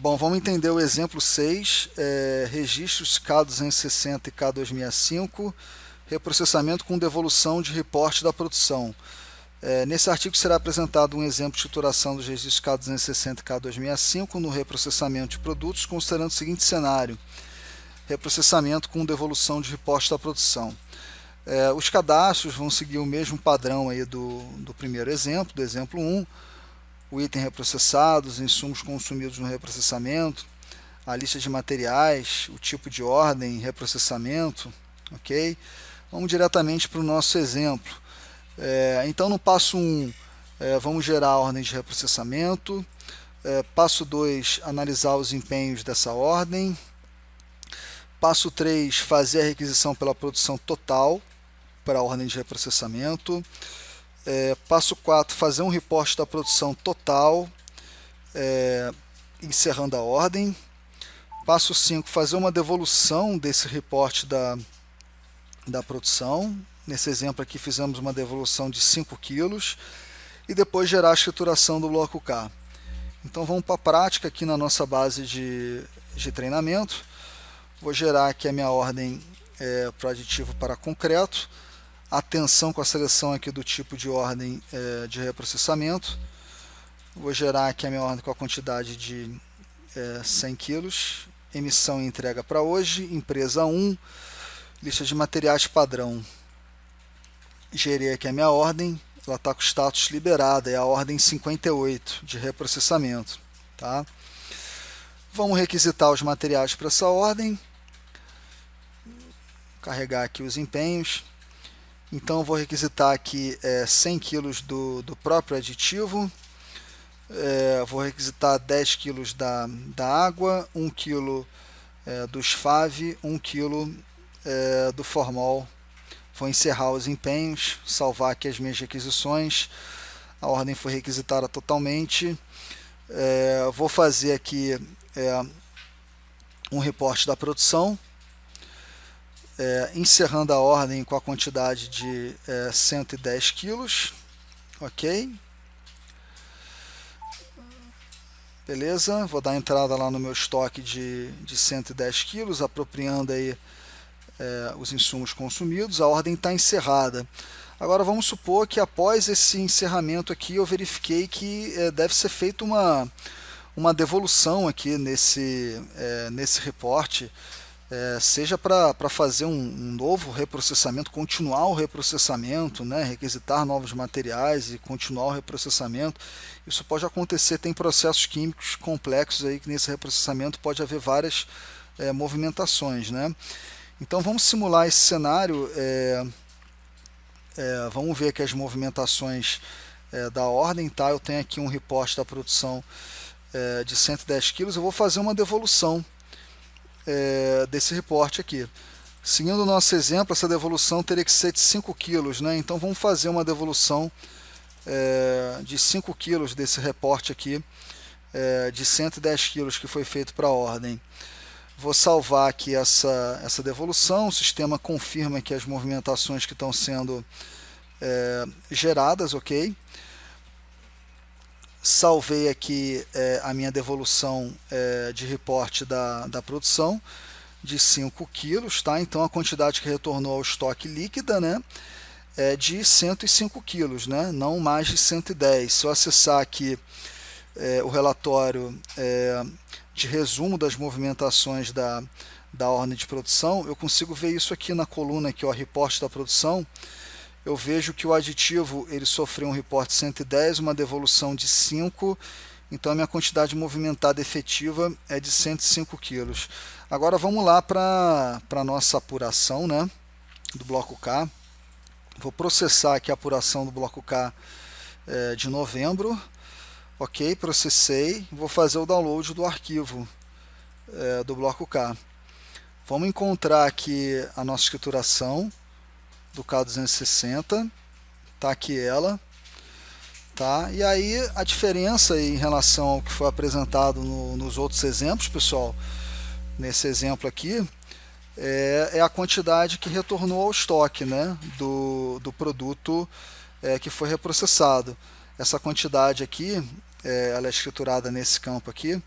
Bom, vamos entender o exemplo 6, registros K260 e K265, reprocessamento com devolução de reporte da produção. Nesse artigo será apresentado um exemplo de estruturação dos registros K260 e K265 no reprocessamento de produtos, considerando o seguinte cenário: reprocessamento com devolução de reporte da produção. Os cadastros vão seguir o mesmo padrão aí do primeiro exemplo, do exemplo 1. O item reprocessado, os insumos consumidos no reprocessamento, a lista de materiais, o tipo de ordem, reprocessamento, ok? Vamos diretamente para o nosso exemplo. Então, no passo 1, vamos gerar a ordem de reprocessamento. Passo 2, analisar os empenhos dessa ordem. Passo 3, fazer a requisição pela produção total para a ordem de reprocessamento. Passo 4, fazer um reporte da produção total, encerrando a ordem. Passo 5, fazer uma devolução desse reporte da produção. Nesse exemplo aqui fizemos uma devolução de 5 kg. E depois gerar a escrituração do bloco K. Então vamos para a prática aqui na nossa base de treinamento. Vou gerar aqui a minha ordem para o aditivo para concreto. Atenção com a seleção aqui do tipo de ordem de reprocessamento. Vou gerar aqui a minha ordem com a quantidade de 100 kg. Emissão e entrega para hoje. Empresa 1. Lista de materiais padrão. Gerei aqui a minha ordem. Ela está com status liberada. É a ordem 58 de reprocessamento. Tá? Vamos requisitar os materiais para essa ordem. Carregar aqui os empenhos. Então, vou requisitar aqui 100 kg do próprio aditivo. Vou requisitar 10 kg da água, 1 kg do SFAV, 1 kg do formol. Vou encerrar os empenhos, salvar aqui as minhas requisições. A ordem foi requisitada totalmente. Vou fazer aqui um reporte da produção. Encerrando a ordem com a quantidade de 110 kg, ok? Beleza, vou dar entrada lá no meu estoque de 110 kg, apropriando aí os insumos consumidos. A ordem está encerrada. Agora vamos supor que após esse encerramento aqui eu verifiquei que deve ser feita uma devolução aqui nesse reporte. Seja para fazer um novo reprocessamento, continuar o reprocessamento, né, requisitar novos materiais e continuar o reprocessamento. Isso pode acontecer, tem processos químicos complexos aí que nesse reprocessamento pode haver várias movimentações, né? Então vamos simular esse cenário, vamos ver aqui as movimentações da ordem, tá? Eu tenho aqui um reporte da produção de 110 kg, eu vou fazer uma devolução desse reporte aqui. Seguindo o nosso exemplo, essa devolução teria que ser de 5 kg, né? Então vamos fazer uma devolução de 5 kg desse reporte aqui, de 110 kg que foi feito para a ordem. Vou salvar aqui essa devolução, o sistema confirma que as movimentações que estão sendo geradas, ok? Salvei aqui a minha devolução de reporte da produção de 5 kg, tá? Então a quantidade que retornou ao estoque líquida, né, é de 105 kg, né, não mais de 110. Se eu acessar aqui o relatório de resumo das movimentações da ordem de produção, eu consigo ver isso aqui na coluna aqui, ó, reporte da produção. Eu vejo que o aditivo ele sofreu um reporte 110, uma devolução de 5, então a minha quantidade movimentada efetiva é de 105 kg. Agora vamos lá para a nossa apuração, né, do bloco K. Vou processar aqui a apuração do bloco K de novembro. Ok, processei. Vou fazer o download do arquivo do bloco K. Vamos encontrar aqui a nossa escrituração do K260, tá aqui ela, tá? E aí a diferença em relação ao que foi apresentado nos outros exemplos, pessoal, nesse exemplo aqui, é a quantidade que retornou ao estoque, né, do produto que foi reprocessado. Essa quantidade aqui, ela é escriturada nesse campo aqui,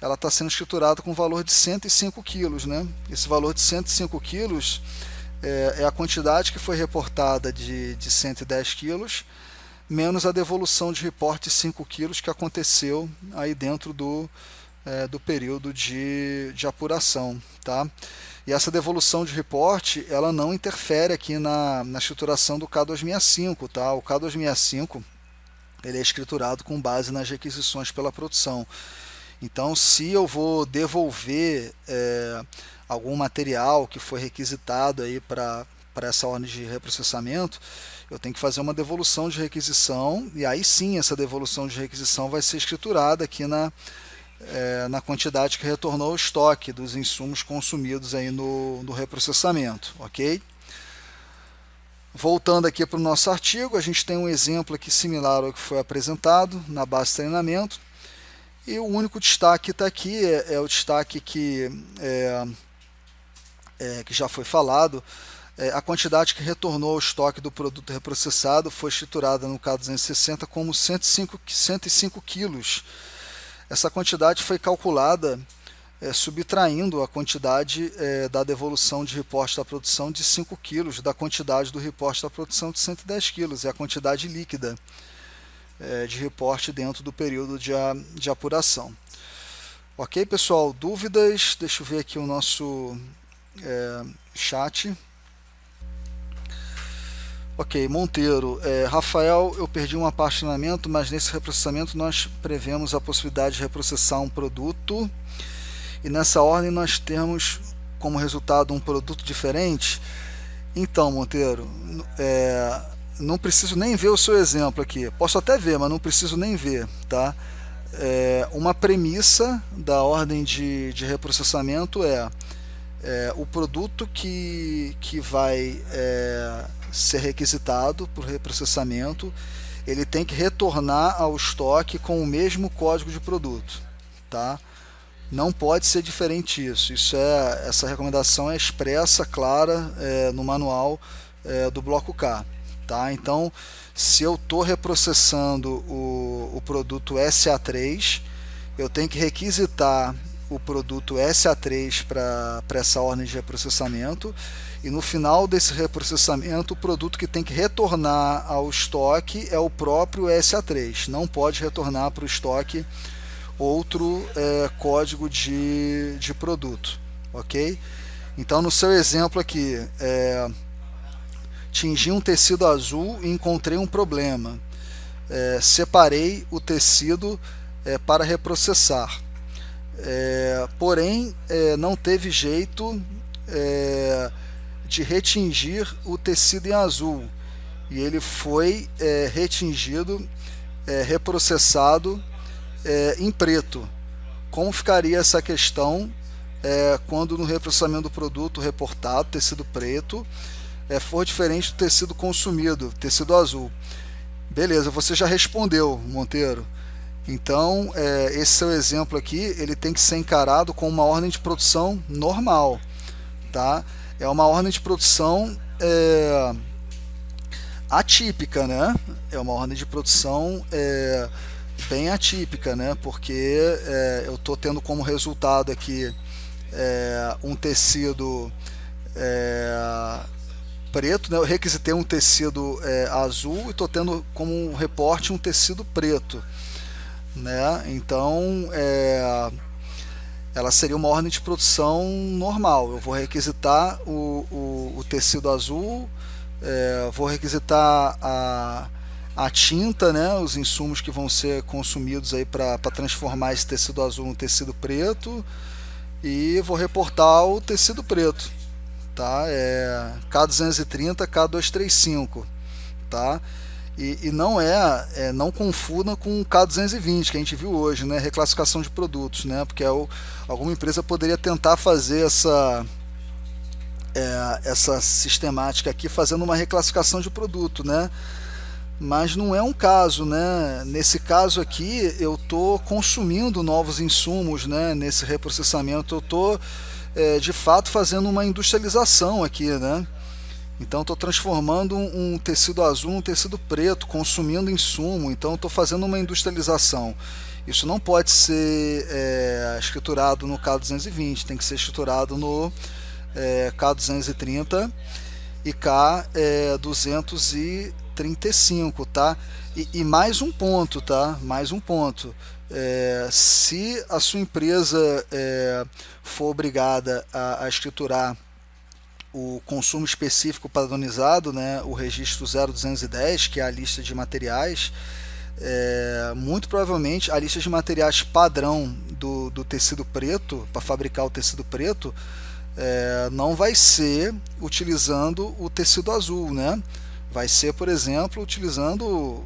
ela está sendo escriturada com o valor de 105 quilos, né? Esse valor de 105 quilos é a quantidade que foi reportada de 110 quilos, menos a devolução de reporte de 5 quilos que aconteceu aí dentro do período de apuração, tá? E essa devolução de reporte, ela não interfere aqui na escrituração do K265, tá? O K265, ele é escriturado com base nas requisições pela produção. Então, se eu vou devolver algum material que foi requisitado aí para essa ordem de reprocessamento, eu tenho que fazer uma devolução de requisição, e aí sim essa devolução de requisição vai ser escriturada aqui na quantidade que retornou ao estoque dos insumos consumidos aí no reprocessamento, ok? Voltando aqui para o nosso artigo, a gente tem um exemplo aqui similar ao que foi apresentado na base de treinamento, e o único destaque que está aqui é o destaque que já foi falado. A quantidade que retornou ao estoque do produto reprocessado foi escriturada no K260 como 105 quilos. Essa quantidade foi calculada subtraindo a quantidade da devolução de reporte da produção de 5 quilos da quantidade do reporte da produção de 110 quilos, é a quantidade líquida de reporte dentro do período de apuração. Ok, pessoal? Dúvidas? Deixa eu ver aqui o nosso chat. Ok, Monteiro. Rafael, eu perdi uma parte de treinamento, mas nesse reprocessamento nós prevemos a possibilidade de reprocessar um produto e nessa ordem nós temos como resultado um produto diferente. Então, Monteiro, não preciso nem ver o seu exemplo aqui. Posso até ver, mas não preciso nem ver, tá? Uma premissa da ordem de reprocessamento o produto que vai ser requisitado por reprocessamento, ele tem que retornar ao estoque com o mesmo código de produto, tá? Não pode ser diferente isso. Essa recomendação é expressa, clara, no manual do bloco K. Tá? Então, se eu estou reprocessando o produto SA3, eu tenho que requisitar o produto SA3 para essa ordem de reprocessamento, e no final desse reprocessamento, o produto que tem que retornar ao estoque é o próprio SA3. Não pode retornar para o estoque outro código de produto. Ok? Então, no seu exemplo aqui, tingi um tecido azul e encontrei um problema. Separei o tecido para reprocessar. Porém, não teve jeito de retingir o tecido em azul. E ele foi retingido, reprocessado em preto. Como ficaria essa questão quando no reprocessamento do produto reportado, tecido preto, for diferente do tecido consumido, tecido azul? Beleza, você já respondeu, Monteiro. Então, esse seu exemplo aqui, ele tem que ser encarado como uma ordem de produção normal, tá? É uma ordem de produção atípica, né? É uma ordem de produção bem atípica, né? Porque eu estou tendo como resultado aqui um tecido preto, né? Eu requisitei um tecido azul e estou tendo como reporte um tecido preto, né? Então, ela seria uma ordem de produção normal. Eu vou requisitar o tecido azul, vou requisitar a tinta, né? Os insumos que vão ser consumidos aí para transformar esse tecido azul no tecido preto, e vou reportar o tecido preto, tá? K230, K235, tá? E não confunda com o K220 que a gente viu hoje, né? Reclassificação de produtos, né? Porque alguma empresa poderia tentar fazer essa sistemática aqui, fazendo uma reclassificação de produto, né? Mas não é um caso, né? Nesse caso aqui, eu estou consumindo novos insumos, né? Nesse reprocessamento, eu estou de fato fazendo uma industrialização aqui, né? Então estou transformando um tecido azul num tecido preto, consumindo insumo, então estou fazendo uma industrialização. Isso não pode ser escriturado no K220, tem que ser escriturado no K230 e K235, tá? E mais um ponto, tá? Mais um ponto. Se a sua empresa for obrigada a escriturar o consumo específico padronizado, né, o registro 0210, que é a lista de materiais, muito provavelmente a lista de materiais padrão do tecido preto, para fabricar o tecido preto, não vai ser utilizando o tecido azul, né? Vai ser, por exemplo, utilizando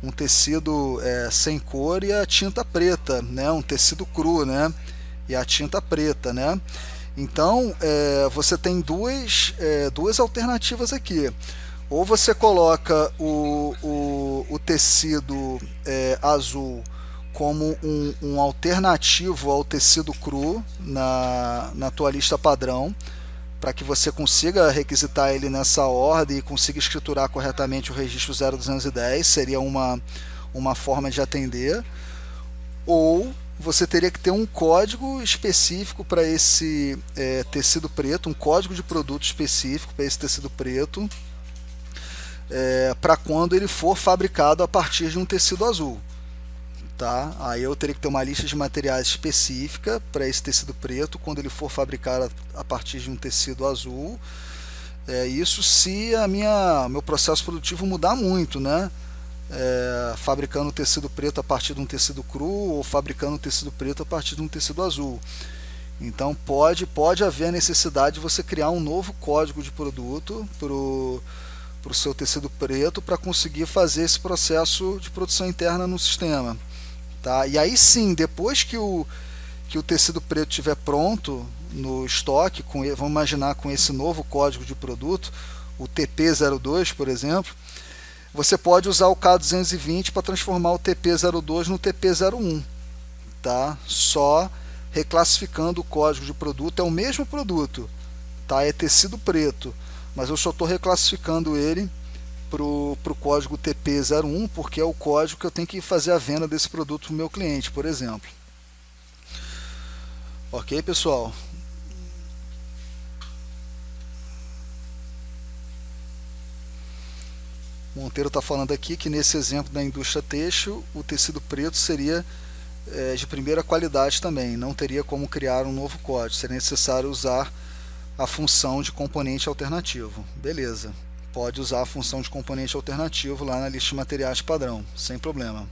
um tecido sem cor e a tinta preta, né? Um tecido cru, né? E a tinta preta, né? Então você tem duas alternativas aqui. Ou você coloca o tecido azul como um alternativo ao tecido cru na tua lista padrão, para que você consiga requisitar ele nessa ordem e consiga escriturar corretamente o registro 0210, seria uma forma de atender. Ou você teria que ter um código específico para esse tecido preto, um código de produto específico para esse tecido preto, para quando ele for fabricado a partir de um tecido azul. Tá? Aí eu teria que ter uma lista de materiais específica para esse tecido preto quando ele for fabricado a partir de um tecido azul. Isso se meu processo produtivo mudar muito, né? Fabricando tecido preto a partir de um tecido cru ou fabricando tecido preto a partir de um tecido azul. Então pode haver a necessidade de você criar um novo código de produto para o seu tecido preto para conseguir fazer esse processo de produção interna no sistema. Tá? E aí sim, depois que o tecido preto estiver pronto no estoque, vamos imaginar com esse novo código de produto, o TP02, por exemplo, você pode usar o K220 para transformar o TP02 no TP01. Tá? Só reclassificando o código de produto, é o mesmo produto, tá? É tecido preto, mas eu só estou reclassificando ele para o código TP01, porque é o código que eu tenho que fazer a venda desse produto para o meu cliente, por exemplo. Ok, pessoal? Monteiro está falando aqui que nesse exemplo da indústria têxtil, o tecido preto seria de primeira qualidade também, não teria como criar um novo código, seria necessário usar a função de componente alternativo. Beleza, pode usar a função de componente alternativo lá na lista de materiais padrão, sem problema.